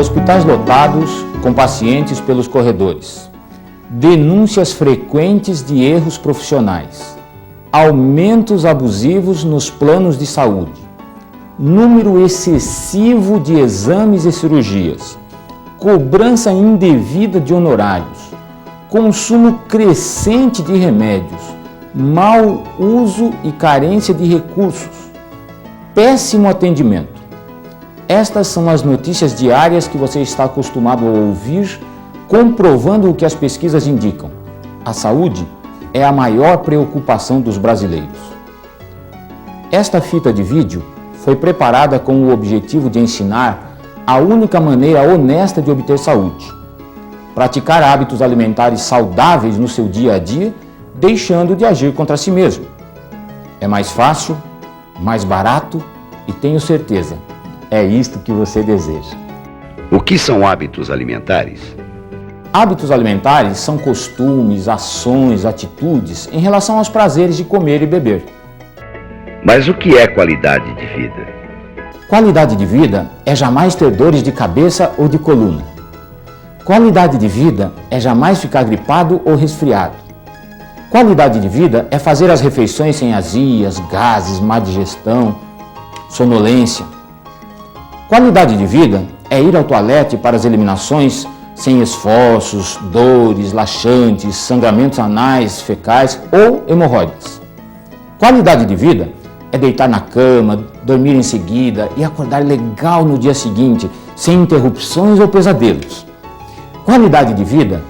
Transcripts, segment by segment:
Hospitais lotados com pacientes pelos corredores. Denúncias frequentes de erros profissionais. Aumentos abusivos nos planos de saúde. Número excessivo de exames e cirurgias. Cobrança indevida de honorários. Consumo crescente de remédios. Mau uso e carência de recursos. Péssimo atendimento. Estas são as notícias diárias que você está acostumado a ouvir, comprovando o que as pesquisas indicam. A saúde é a maior preocupação dos brasileiros. Esta fita de vídeo foi preparada com o objetivo de ensinar a única maneira honesta de obter saúde. Praticar hábitos alimentares saudáveis no seu dia a dia, deixando de agir contra si mesmo. É mais fácil, mais barato e tenho certeza, é isto que você deseja. O que são hábitos alimentares? Hábitos alimentares são costumes, ações, atitudes em relação aos prazeres de comer e beber. Mas o que é qualidade de vida? Qualidade de vida é jamais ter dores de cabeça ou de coluna. Qualidade de vida é jamais ficar gripado ou resfriado. Qualidade de vida é fazer as refeições sem azias, gases, má digestão, sonolência. Qualidade de vida é ir ao toalete para as eliminações sem esforços, dores, laxantes, sangramentos anais, fecais ou hemorroidas. Qualidade de vida é deitar na cama, dormir em seguida e acordar legal no dia seguinte, sem interrupções ou pesadelos. Qualidade de vida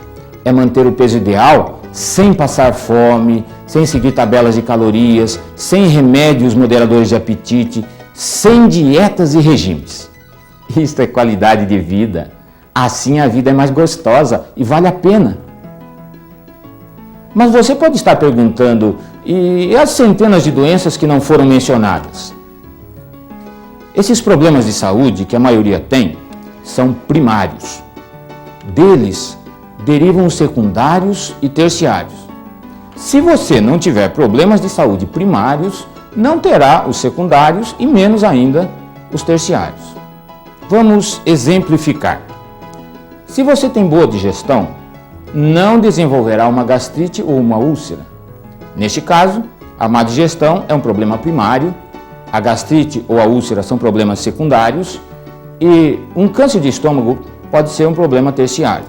é manter o peso ideal sem passar fome, sem seguir tabelas de calorias, sem remédios moderadores de apetite, sem dietas e regimes. Isto é qualidade de vida. Assim a vida é mais gostosa e vale a pena. Mas você pode estar perguntando, e as centenas de doenças que não foram mencionadas? Esses problemas de saúde que a maioria tem são primários. Deles derivam os secundários e terciários. Se você não tiver problemas de saúde primários, não terá os secundários e menos ainda os terciários. Vamos exemplificar. Se você tem boa digestão, não desenvolverá uma gastrite ou uma úlcera. Neste caso, a má digestão é um problema primário, a gastrite ou a úlcera são problemas secundários e um câncer de estômago pode ser um problema terciário.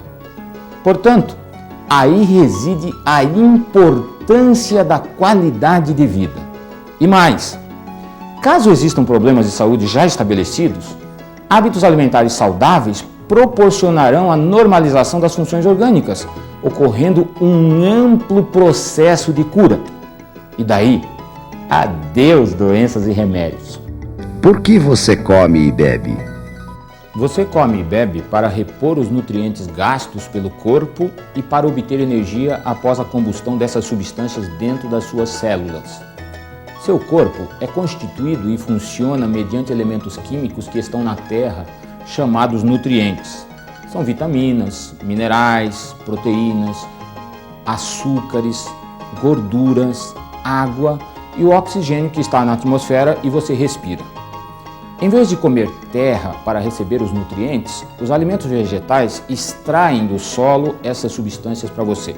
Portanto, aí reside a importância da qualidade de vida. E mais, caso existam problemas de saúde já estabelecidos, hábitos alimentares saudáveis proporcionarão a normalização das funções orgânicas, ocorrendo um amplo processo de cura. E daí, adeus doenças e remédios. Por que você come e bebe? Você come e bebe para repor os nutrientes gastos pelo corpo e para obter energia após a combustão dessas substâncias dentro das suas células. Seu corpo é constituído e funciona mediante elementos químicos que estão na terra, chamados nutrientes. São vitaminas, minerais, proteínas, açúcares, gorduras, água e o oxigênio que está na atmosfera e você respira. Em vez de comer terra para receber os nutrientes, os alimentos vegetais extraem do solo essas substâncias para você.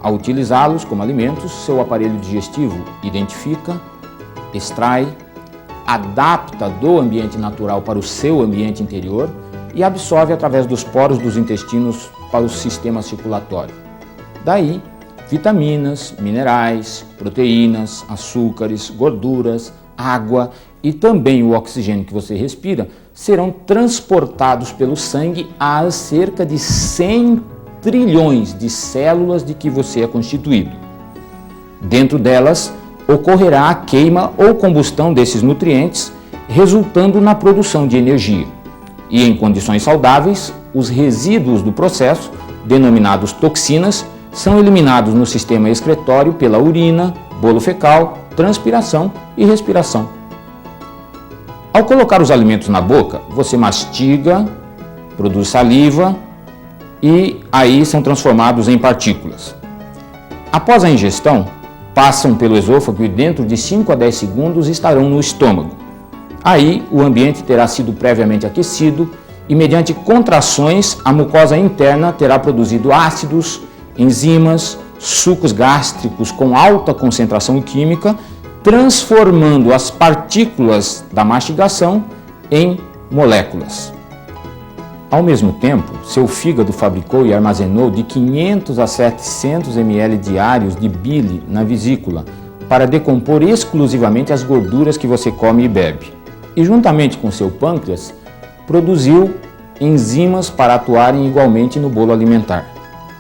Ao utilizá-los como alimentos, seu aparelho digestivo identifica, extrai, adapta do ambiente natural para o seu ambiente interior e absorve através dos poros dos intestinos para o sistema circulatório. Daí, vitaminas, minerais, proteínas, açúcares, gorduras, água e também o oxigênio que você respira serão transportados pelo sangue às cerca de 100 trilhões de células de que você é constituído. Dentro delas, ocorrerá a queima ou combustão desses nutrientes, resultando na produção de energia. E em condições saudáveis, os resíduos do processo, denominados toxinas, são eliminados no sistema excretório pela urina, bolo fecal, transpiração e respiração. Ao colocar os alimentos na boca, você mastiga, produz saliva e aí são transformados em partículas. Após a ingestão, passam pelo esôfago e dentro de 5 a 10 segundos estarão no estômago. Aí o ambiente terá sido previamente aquecido e mediante contrações a mucosa interna terá produzido ácidos, enzimas, sucos gástricos com alta concentração química, transformando as partículas da mastigação em moléculas. Ao mesmo tempo, seu fígado fabricou e armazenou de 500 a 700 ml diários de bile na vesícula para decompor exclusivamente as gorduras que você come e bebe. E juntamente com seu pâncreas, produziu enzimas para atuarem igualmente no bolo alimentar.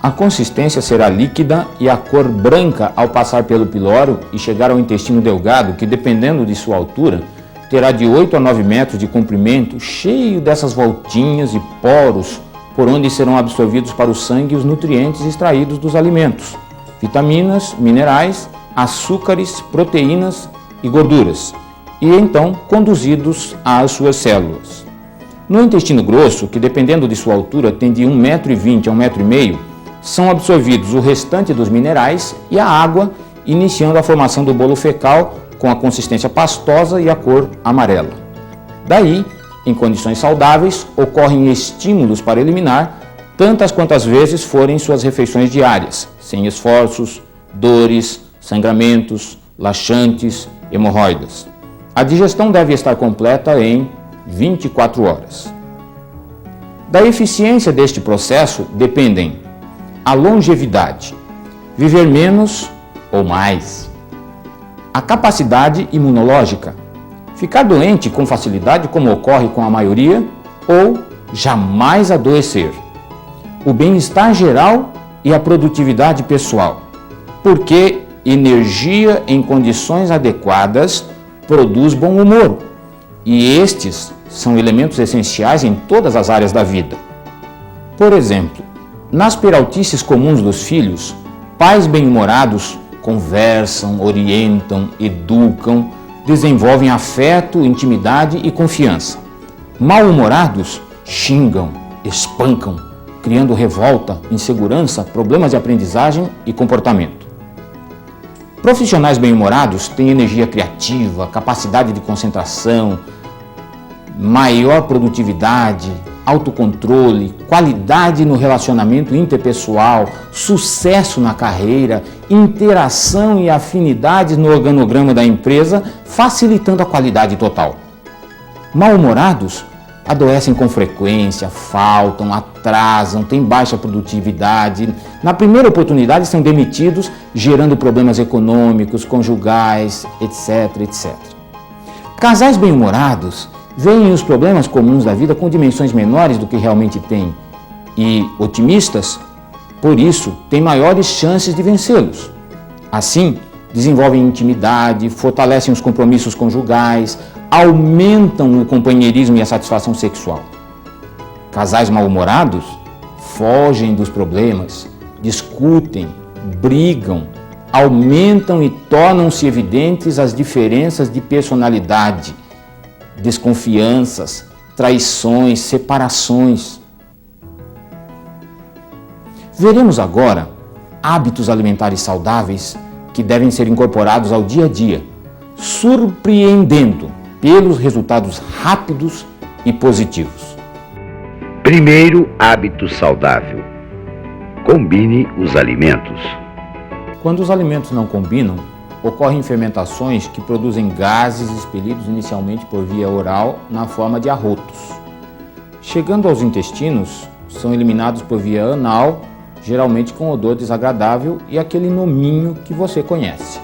A consistência será líquida e a cor branca ao passar pelo piloro e chegar ao intestino delgado, que dependendo de sua altura, terá de 8 a 9 metros de comprimento, cheio dessas voltinhas e poros por onde serão absorvidos para o sangue os nutrientes extraídos dos alimentos, vitaminas, minerais, açúcares, proteínas e gorduras, e então conduzidos às suas células. No intestino grosso, que dependendo de sua altura tem de 1,20 m a 1,5 m, são absorvidos o restante dos minerais e a água, iniciando a formação do bolo fecal com a consistência pastosa e a cor amarela. Daí, em condições saudáveis, ocorrem estímulos para eliminar tantas quantas vezes forem suas refeições diárias, sem esforços, dores, sangramentos, laxantes, hemorroidas. A digestão deve estar completa em 24 horas. Da eficiência deste processo dependem a longevidade, viver menos ou mais, a capacidade imunológica, ficar doente com facilidade como ocorre com a maioria ou jamais adoecer, o bem-estar geral e a produtividade pessoal, porque energia em condições adequadas produz bom humor e estes são elementos essenciais em todas as áreas da vida. Por exemplo, nas peraltices comuns dos filhos, pais bem-humorados conversam, orientam, educam, desenvolvem afeto, intimidade e confiança. Mal-humorados xingam, espancam, criando revolta, insegurança, problemas de aprendizagem e comportamento. Profissionais bem-humorados têm energia criativa, capacidade de concentração, maior produtividade, autocontrole, qualidade no relacionamento interpessoal, sucesso na carreira, interação e afinidades no organograma da empresa, facilitando a qualidade total. Mal-humorados adoecem com frequência, faltam, atrasam, têm baixa produtividade. Na primeira oportunidade são demitidos, gerando problemas econômicos, conjugais, etc, etc. Casais bem-humorados veem os problemas comuns da vida com dimensões menores do que realmente têm e, otimistas, por isso, têm maiores chances de vencê-los. Assim, desenvolvem intimidade, fortalecem os compromissos conjugais, aumentam o companheirismo e a satisfação sexual. Casais mal-humorados fogem dos problemas, discutem, brigam, aumentam e tornam-se evidentes as diferenças de personalidade, desconfianças, traições, separações. Veremos agora hábitos alimentares saudáveis que devem ser incorporados ao dia a dia, surpreendendo pelos resultados rápidos e positivos. Primeiro hábito saudável: combine os alimentos. Quando os alimentos não combinam, ocorrem fermentações que produzem gases expelidos inicialmente por via oral na forma de arrotos. Chegando aos intestinos, são eliminados por via anal, geralmente com odor desagradável e aquele nominho que você conhece.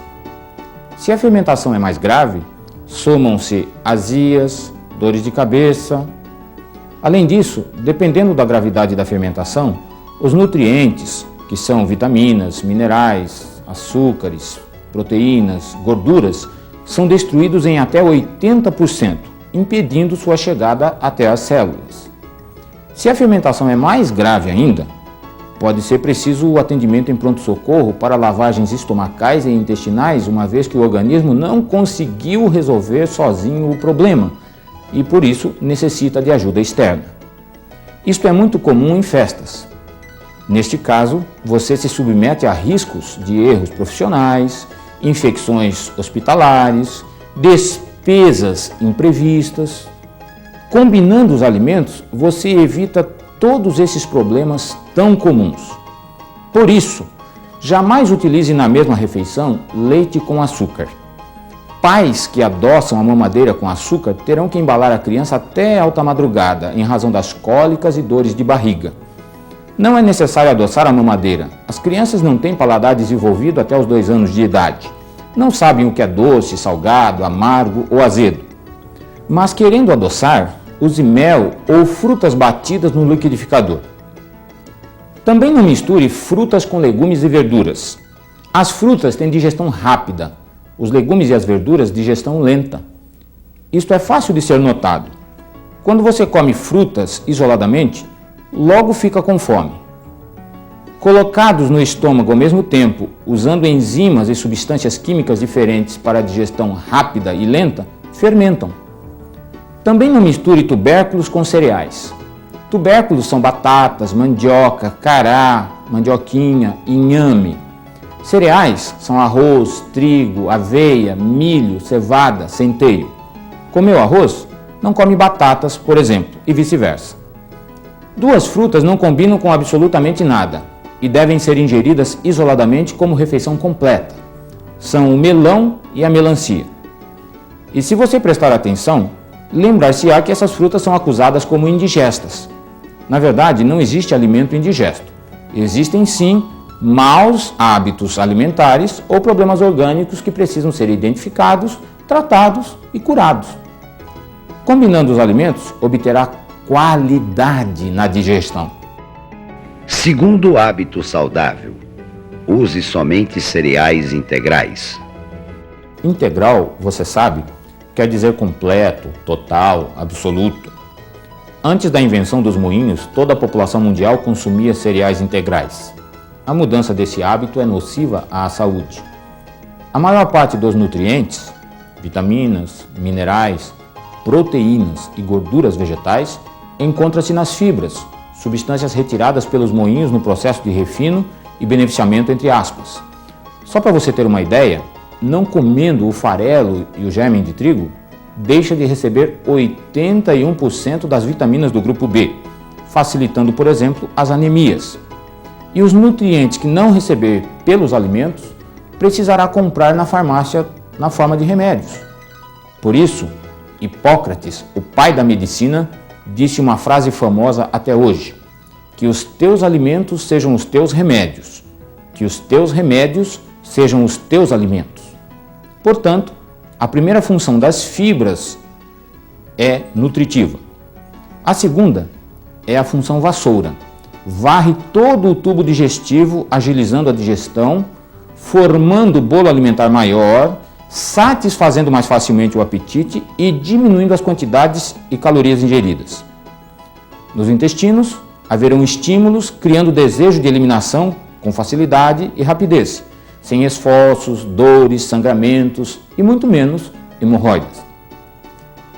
Se a fermentação é mais grave, somam-se azias, dores de cabeça. Além disso, dependendo da gravidade da fermentação, os nutrientes, que são vitaminas, minerais, açúcares, proteínas, gorduras, são destruídos em até 80%, impedindo sua chegada até as células. Se a fermentação é mais grave ainda, pode ser preciso o atendimento em pronto-socorro para lavagens estomacais e intestinais, uma vez que o organismo não conseguiu resolver sozinho o problema e, por isso, necessita de ajuda externa. Isto é muito comum em festas. Neste caso, você se submete a riscos de erros profissionais, infecções hospitalares, despesas imprevistas. Combinando os alimentos, você evita todos esses problemas tão comuns. Por isso, jamais utilize na mesma refeição leite com açúcar. Pais que adoçam a mamadeira com açúcar terão que embalar a criança até alta madrugada, em razão das cólicas e dores de barriga. Não é necessário adoçar a mamadeira. As crianças não têm paladar desenvolvido até os 2 anos de idade. Não sabem o que é doce, salgado, amargo ou azedo. Mas querendo adoçar, use mel ou frutas batidas no liquidificador. Também não misture frutas com legumes e verduras. As frutas têm digestão rápida, os legumes e as verduras digestão lenta. Isto é fácil de ser notado. Quando você come frutas isoladamente, logo fica com fome. Colocados no estômago ao mesmo tempo, usando enzimas e substâncias químicas diferentes para a digestão rápida e lenta, fermentam. Também não misture tubérculos com cereais. Tubérculos são batatas, mandioca, cará, mandioquinha, inhame. Cereais são arroz, trigo, aveia, milho, cevada, centeio. Comeu arroz? Não come batatas, por exemplo, e vice-versa. 2 frutas não combinam com absolutamente nada e devem ser ingeridas isoladamente como refeição completa. São o melão e a melancia. E se você prestar atenção, lembrar-se-á que essas frutas são acusadas como indigestas. Na verdade, não existe alimento indigesto. Existem sim maus hábitos alimentares ou problemas orgânicos que precisam ser identificados, tratados e curados. Combinando os alimentos, obterá qualidade na digestão. Segundo hábito saudável, use somente cereais integrais. Integral, você sabe, quer dizer completo, total, absoluto. Antes da invenção dos moinhos, toda a população mundial consumia cereais integrais. A mudança desse hábito é nociva à saúde. A maior parte dos nutrientes, vitaminas, minerais, proteínas e gorduras vegetais, encontra-se nas fibras, substâncias retiradas pelos moinhos no processo de refino e beneficiamento entre aspas. Só para você ter uma ideia, não comendo o farelo e o germe de trigo, deixa de receber 81% das vitaminas do grupo B, facilitando, por exemplo, as anemias. E os nutrientes que não receber pelos alimentos, precisará comprar na farmácia na forma de remédios. Por isso, Hipócrates, o pai da medicina, disse uma frase famosa até hoje: que os teus alimentos sejam os teus remédios, que os teus remédios sejam os teus alimentos. Portanto, a primeira função das fibras é nutritiva. A segunda é a função vassoura. Varre todo o tubo digestivo, agilizando a digestão, formando bolo alimentar maior, satisfazendo mais facilmente o apetite e diminuindo as quantidades e calorias ingeridas. Nos intestinos, haverão estímulos, criando desejo de eliminação com facilidade e rapidez, sem esforços, dores, sangramentos e muito menos hemorroidas.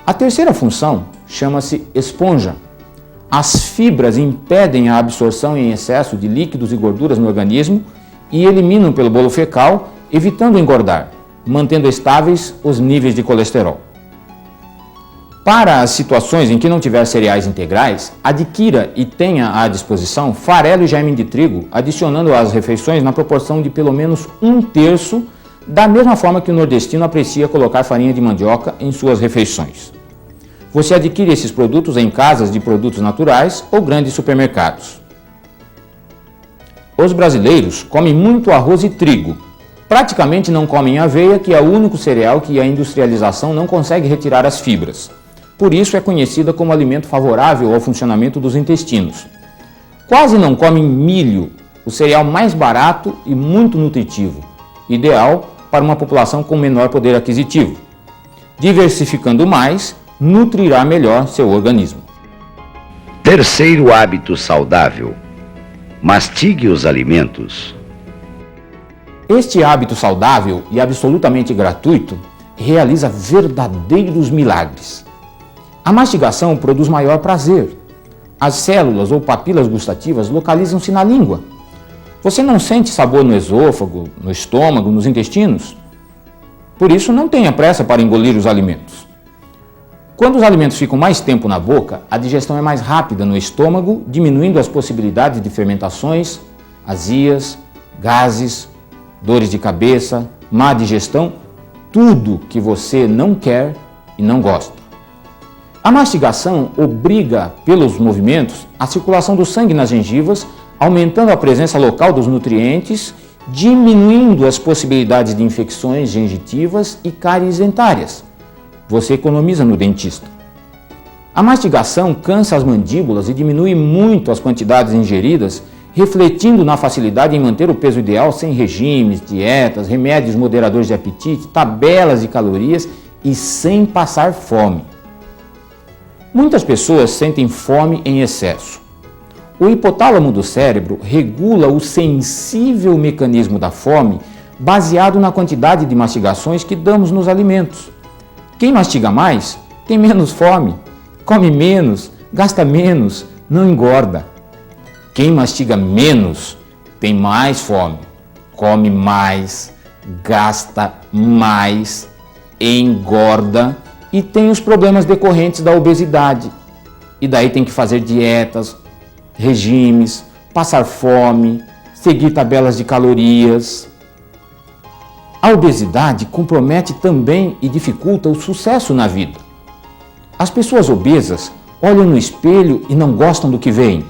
A terceira função chama-se esponja. As fibras impedem a absorção em excesso de líquidos e gorduras no organismo e eliminam pelo bolo fecal, evitando engordar, mantendo estáveis os níveis de colesterol. Para as situações em que não tiver cereais integrais, adquira e tenha à disposição farelo e germe de trigo, adicionando às refeições na proporção de pelo menos 1/3, da mesma forma que o nordestino aprecia colocar farinha de mandioca em suas refeições. Você adquire esses produtos em casas de produtos naturais ou grandes supermercados. Os brasileiros comem muito arroz e trigo. Praticamente não comem aveia, que é o único cereal que a industrialização não consegue retirar as fibras. Por isso é conhecida como alimento favorável ao funcionamento dos intestinos. Quase não comem milho, o cereal mais barato e muito nutritivo, ideal para uma população com menor poder aquisitivo. Diversificando mais, nutrirá melhor seu organismo. Terceiro hábito saudável, mastigue os alimentos. Este hábito saudável e absolutamente gratuito realiza verdadeiros milagres. A mastigação produz maior prazer. As células ou papilas gustativas localizam-se na língua. Você não sente sabor no esôfago, no estômago, nos intestinos? Por isso, não tenha pressa para engolir os alimentos. Quando os alimentos ficam mais tempo na boca, a digestão é mais rápida no estômago, diminuindo as possibilidades de fermentações, azias, gases, dores de cabeça, má digestão, tudo que você não quer e não gosta. A mastigação obriga, pelos movimentos, a circulação do sangue nas gengivas, aumentando a presença local dos nutrientes, diminuindo as possibilidades de infecções gengitivas e cáries dentárias. Você economiza no dentista. A mastigação cansa as mandíbulas e diminui muito as quantidades ingeridas, refletindo na facilidade em manter o peso ideal sem regimes, dietas, remédios moderadores de apetite, tabelas de calorias e sem passar fome. Muitas pessoas sentem fome em excesso. O hipotálamo do cérebro regula o sensível mecanismo da fome baseado na quantidade de mastigações que damos nos alimentos. Quem mastiga mais tem menos fome, come menos, gasta menos, não engorda. Quem mastiga menos tem mais fome, come mais, gasta mais, engorda e tem os problemas decorrentes da obesidade. E daí tem que fazer dietas, regimes, passar fome, seguir tabelas de calorias. A obesidade compromete também e dificulta o sucesso na vida. As pessoas obesas olham no espelho e não gostam do que veem,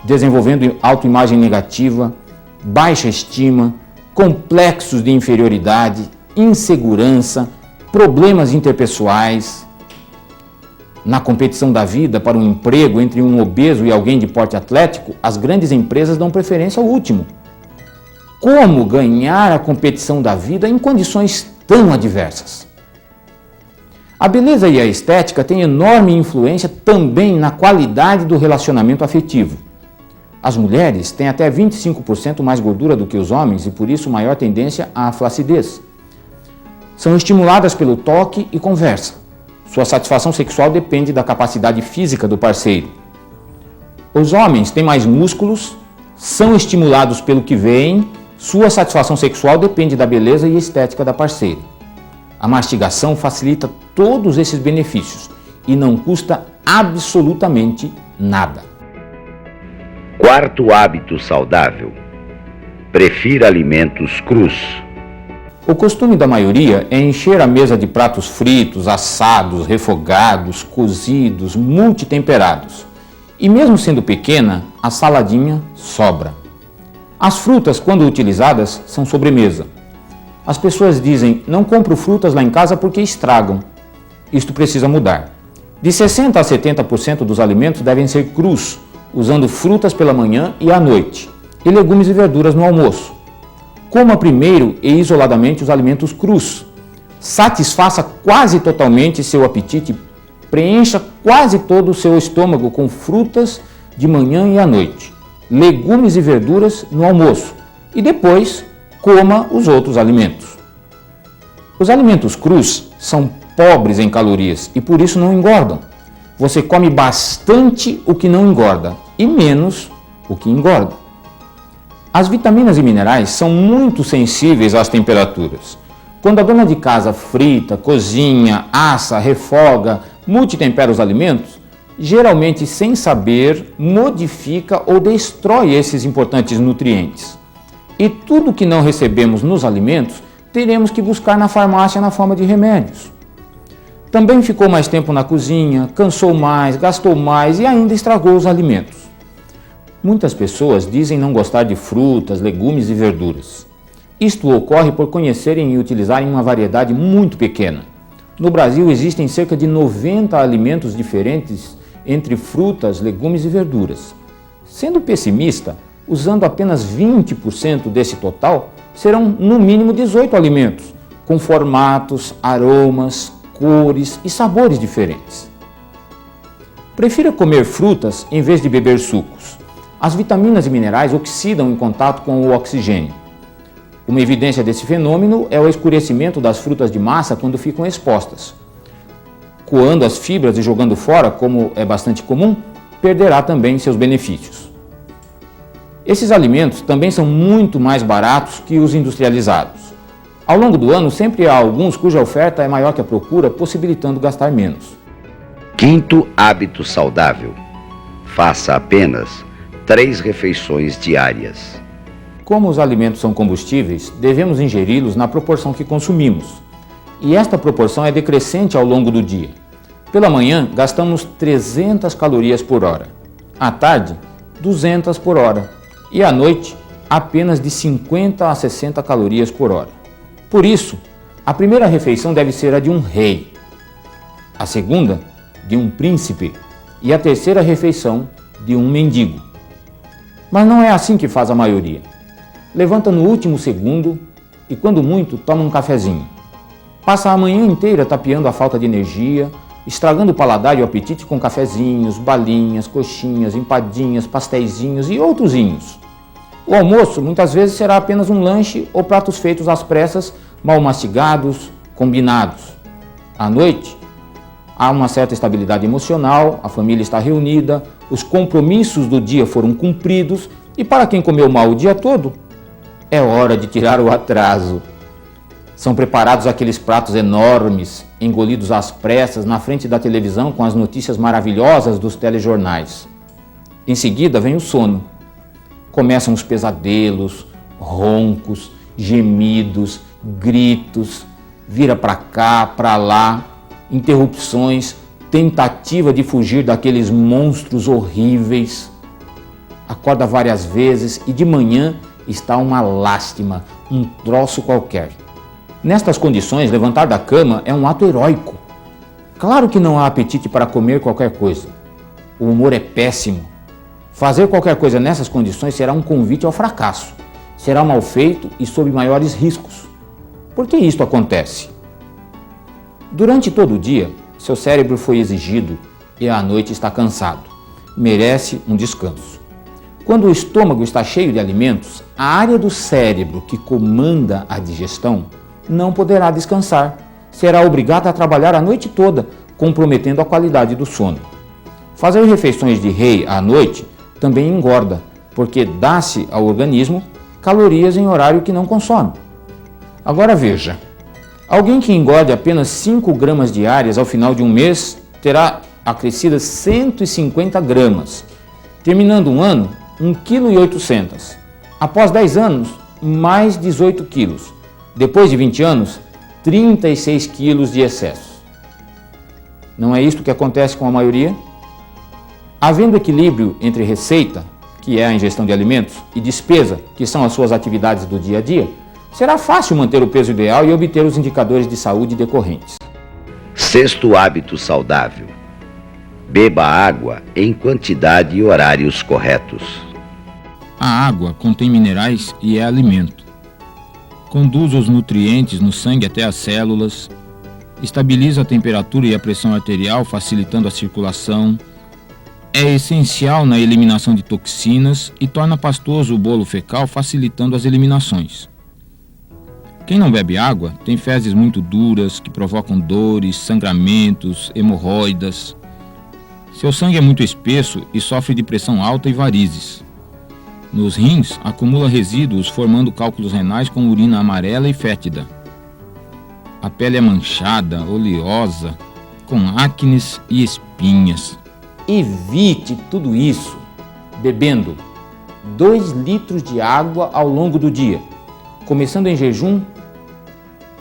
desenvolvendo autoimagem negativa, baixa estima, complexos de inferioridade, insegurança, problemas interpessoais. Na competição da vida para um emprego entre um obeso e alguém de porte atlético, as grandes empresas dão preferência ao último. Como ganhar a competição da vida em condições tão adversas? A beleza e a estética têm enorme influência também na qualidade do relacionamento afetivo. As mulheres têm até 25% mais gordura do que os homens e por isso maior tendência à flacidez. São estimuladas pelo toque e conversa. Sua satisfação sexual depende da capacidade física do parceiro. Os homens têm mais músculos, são estimulados pelo que veem, sua satisfação sexual depende da beleza e estética da parceira. A mastigação facilita todos esses benefícios e não custa absolutamente nada. Quarto hábito saudável: prefira alimentos crus. O costume da maioria é encher a mesa de pratos fritos, assados, refogados, cozidos, multitemperados. E mesmo sendo pequena, a saladinha sobra. As frutas, quando utilizadas, são sobremesa. As pessoas dizem, não compro frutas lá em casa porque estragam. Isto precisa mudar. De 60% a 70% dos alimentos devem ser crus, usando frutas pela manhã e à noite, e legumes e verduras no almoço. Coma primeiro e isoladamente os alimentos crus. Satisfaça quase totalmente seu apetite, preencha quase todo o seu estômago com frutas de manhã e à noite, legumes e verduras no almoço e depois coma os outros alimentos. Os alimentos crus são pobres em calorias e por isso não engordam. Você come bastante o que não engorda e menos o que engorda. As vitaminas e minerais são muito sensíveis às temperaturas. Quando a dona de casa frita, cozinha, assa, refoga, multitempera os alimentos, geralmente sem saber, modifica ou destrói esses importantes nutrientes. E tudo que não recebemos nos alimentos, teremos que buscar na farmácia na forma de remédios. Também ficou mais tempo na cozinha, cansou mais, gastou mais e ainda estragou os alimentos. Muitas pessoas dizem não gostar de frutas, legumes e verduras. Isto ocorre por conhecerem e utilizarem uma variedade muito pequena. No Brasil existem cerca de 90 alimentos diferentes entre frutas, legumes e verduras. Sendo pessimista, usando apenas 20% desse total, serão no mínimo 18 alimentos, com formatos, aromas, cores e sabores diferentes. Prefira comer frutas em vez de beber sucos. As vitaminas e minerais oxidam em contato com o oxigênio. Uma evidência desse fenômeno é o escurecimento das frutas de massa quando ficam expostas. Coando as fibras e jogando fora, como é bastante comum, perderá também seus benefícios. Esses alimentos também são muito mais baratos que os industrializados. Ao longo do ano, sempre há alguns cuja oferta é maior que a procura, possibilitando gastar menos. Quinto hábito saudável: faça apenas 3 refeições diárias. Como os alimentos são combustíveis, devemos ingeri-los na proporção que consumimos. E esta proporção é decrescente ao longo do dia. Pela manhã, gastamos 300 calorias por hora. À tarde, 200 por hora. E à noite, apenas de 50 a 60 calorias por hora. Por isso, a primeira refeição deve ser a de um rei. A segunda, de um príncipe. E a terceira refeição, de um mendigo. Mas não é assim que faz a maioria. Levanta no último segundo e, quando muito, toma um cafezinho. Passa a manhã inteira tapeando a falta de energia, estragando o paladar e o apetite com cafezinhos, balinhas, coxinhas, empadinhas, pasteizinhos e outrozinhos. O almoço muitas vezes será apenas um lanche ou pratos feitos às pressas, mal mastigados, combinados. À noite, há uma certa estabilidade emocional, a família está reunida, os compromissos do dia foram cumpridos e para quem comeu mal o dia todo, é hora de tirar o atraso. São preparados aqueles pratos enormes, engolidos às pressas na frente da televisão com as notícias maravilhosas dos telejornais. Em seguida vem o sono. Começam os pesadelos, roncos, gemidos, gritos, vira para cá, para lá, interrupções, tentativa de fugir daqueles monstros horríveis. Acorda várias vezes e de manhã está uma lástima, um troço qualquer. Nestas condições, levantar da cama é um ato heróico. Claro que não há apetite para comer qualquer coisa. O humor é péssimo. Fazer qualquer coisa nessas condições será um convite ao fracasso. Será mal feito e sob maiores riscos. Por que isto acontece? Durante todo o dia, seu cérebro foi exigido e à noite está cansado. Merece um descanso. Quando o estômago está cheio de alimentos, a área do cérebro que comanda a digestão não poderá descansar. Será obrigada a trabalhar a noite toda, comprometendo a qualidade do sono. Fazer refeições de rei à noite também engorda, porque dá-se ao organismo calorias em horário que não consome. Agora veja, alguém que engorde apenas 5 gramas diárias ao final de um mês terá acrescidas 150 gramas. Terminando um ano, 1,8 kg. Após 10 anos, mais 18 quilos. Depois de 20 anos, 36 quilos de excesso. Não é isto que acontece com a maioria? Havendo equilíbrio entre receita, que é a ingestão de alimentos, e despesa, que são as suas atividades do dia a dia, será fácil manter o peso ideal e obter os indicadores de saúde decorrentes. Sexto hábito saudável: beba água em quantidade e horários corretos. A água contém minerais e é alimento. Conduz os nutrientes no sangue até as células, estabiliza a temperatura e a pressão arterial, facilitando a circulação, é essencial na eliminação de toxinas e torna pastoso o bolo fecal, facilitando as eliminações. Quem não bebe água tem fezes muito duras que provocam dores, sangramentos, hemorroidas. Seu sangue é muito espesso e sofre de pressão alta e varizes. Nos rins, acumula resíduos formando cálculos renais com urina amarela e fétida. A pele é manchada, oleosa, com acnes e espinhas. Evite tudo isso bebendo 2 litros de água ao longo do dia, começando em jejum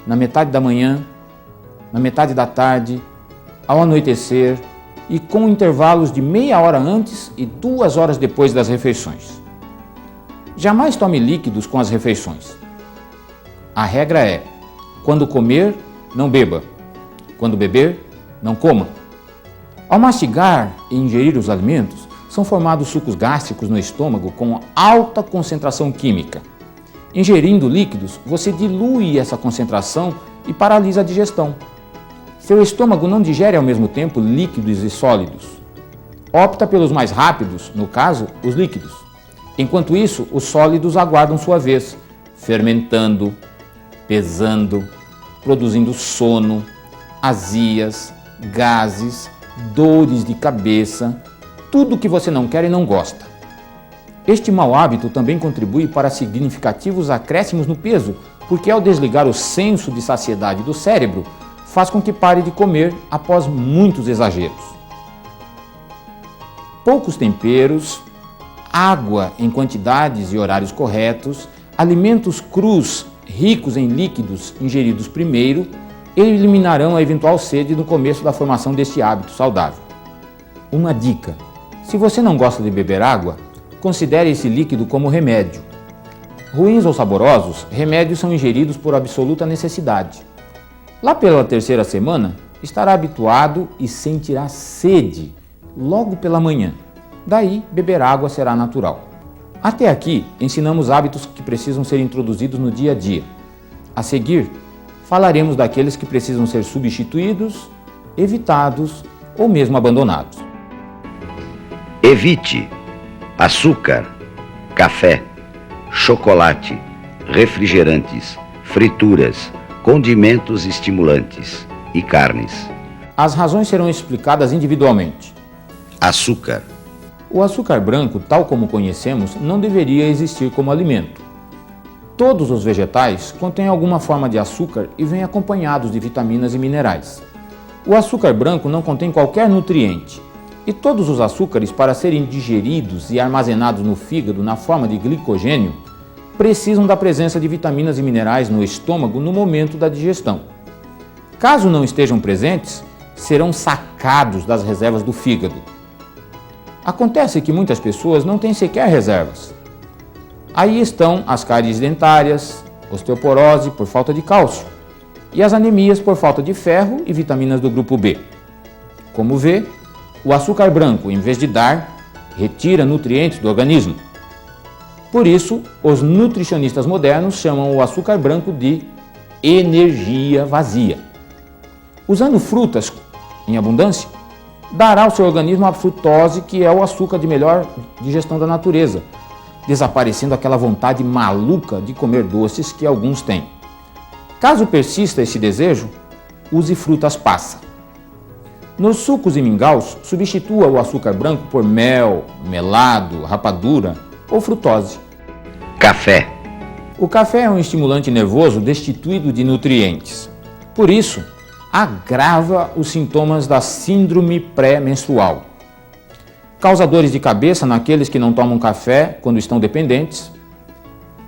na metade da manhã, na metade da tarde, ao anoitecer e com intervalos de meia hora antes e 2 horas depois das refeições. Jamais tome líquidos com as refeições. A regra é: quando comer, não beba. Quando beber, não coma. Ao mastigar e ingerir os alimentos, são formados sucos gástricos no estômago com alta concentração química. Ingerindo líquidos, você dilui essa concentração e paralisa a digestão. Seu estômago não digere ao mesmo tempo líquidos e sólidos. Opta pelos mais rápidos, no caso, os líquidos. Enquanto isso, os sólidos aguardam sua vez, fermentando, pesando, produzindo sono, azias, gases, dores de cabeça, tudo que você não quer e não gosta. Este mau hábito também contribui para significativos acréscimos no peso, porque ao desligar o senso de saciedade do cérebro, faz com que pare de comer após muitos exageros. poucos temperos, água em quantidades e horários corretos, alimentos crus ricos em líquidos ingeridos primeiro eliminarão a eventual sede no começo da formação deste hábito saudável. Uma dica: se você não gosta de beber água, considere esse líquido como remédio. Ruins ou saborosos, remédios são ingeridos por absoluta necessidade. Lá pela terceira semana, estará habituado e sentirá sede logo pela manhã. Daí, beber água será natural. Até aqui, ensinamos hábitos que precisam ser introduzidos no dia a dia. A seguir, falaremos daqueles que precisam ser substituídos, evitados ou mesmo abandonados. Evite açúcar, café, chocolate, refrigerantes, frituras, condimentos estimulantes e carnes. As razões serão explicadas individualmente. Açúcar. O açúcar branco, tal como conhecemos, não deveria existir como alimento. Todos os vegetais contêm alguma forma de açúcar e vêm acompanhados de vitaminas e minerais. O açúcar branco não contém qualquer nutriente, e todos os açúcares, para serem digeridos e armazenados no fígado na forma de glicogênio, precisam da presença de vitaminas e minerais no estômago no momento da digestão. Caso não estejam presentes, serão sacados das reservas do fígado. Acontece que muitas pessoas não têm sequer reservas. Aí estão as cáries dentárias, osteoporose por falta de cálcio e as anemias por falta de ferro e vitaminas do grupo B. Como vê, o açúcar branco, em vez de dar, retira nutrientes do organismo. Por isso, os nutricionistas modernos chamam o açúcar branco de energia vazia. Usando frutas em abundância, dará ao seu organismo a frutose, que é o açúcar de melhor digestão da natureza, desaparecendo aquela vontade maluca de comer doces que alguns têm. Caso persista esse desejo, use frutas passa. Nos sucos e mingaus, substitua o açúcar branco por mel, melado, rapadura ou frutose. Café. O café é um estimulante nervoso destituído de nutrientes. Por isso, agrava os sintomas da síndrome pré-menstrual. Causa dores de cabeça naqueles que não tomam café quando estão dependentes.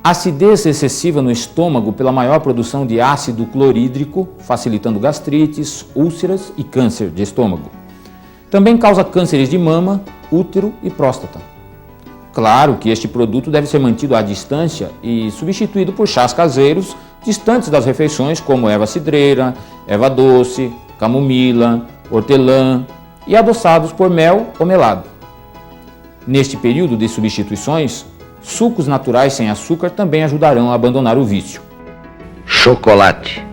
Acidez excessiva no estômago pela maior produção de ácido clorídrico, facilitando gastrites, úlceras e câncer de estômago. Também causa cânceres de mama, útero e próstata. Claro que este produto deve ser mantido à distância e substituído por chás caseiros distantes das refeições, como erva cidreira, erva doce, camomila, hortelã e adoçados por mel ou melado. Neste período de substituições, sucos naturais sem açúcar também ajudarão a abandonar o vício. Chocolate.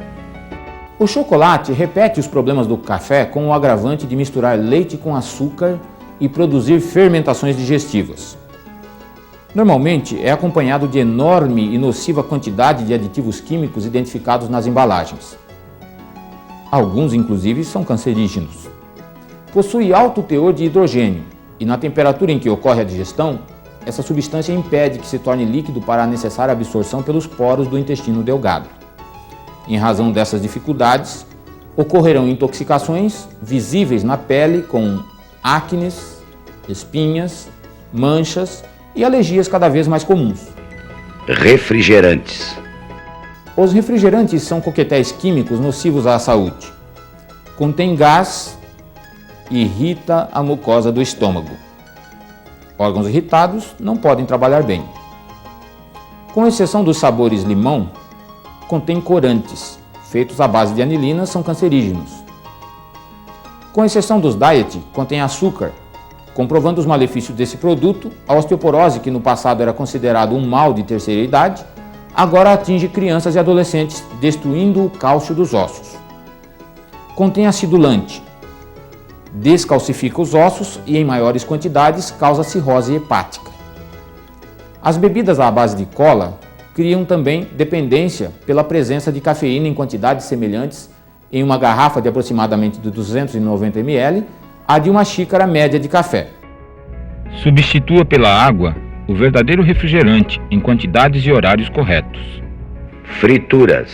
O chocolate repete os problemas do café com o agravante de misturar leite com açúcar e produzir fermentações digestivas. Normalmente é acompanhado de enorme e nociva quantidade de aditivos químicos identificados nas embalagens. Alguns, inclusive, são cancerígenos. Possui alto teor de hidrogênio e, na temperatura em que ocorre a digestão, essa substância impede que se torne líquido para a necessária absorção pelos poros do intestino delgado. Em razão dessas dificuldades, ocorrerão intoxicações visíveis na pele com acnes, espinhas, manchas e alergias cada vez mais comuns. Refrigerantes. Os refrigerantes são coquetéis químicos nocivos à saúde. Contém gás e irrita a mucosa do estômago. Órgãos irritados não podem trabalhar bem. Com exceção dos sabores limão, contém corantes, feitos à base de anilina, são cancerígenos. Com exceção dos diet, contém açúcar. Comprovando os malefícios desse produto, a osteoporose, que no passado era considerado um mal de terceira idade, agora atinge crianças e adolescentes, destruindo o cálcio dos ossos. Contém acidulante. Descalcifica os ossos e, em maiores quantidades, causa cirrose hepática. As bebidas à base de cola criam também dependência pela presença de cafeína em quantidades semelhantes em uma garrafa de aproximadamente 290 ml a de uma xícara média de café. Substitua pela água o verdadeiro refrigerante em quantidades e horários corretos. Frituras.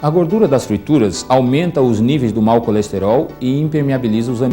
A gordura das frituras aumenta os níveis do mau colesterol e impermeabiliza os ambientes.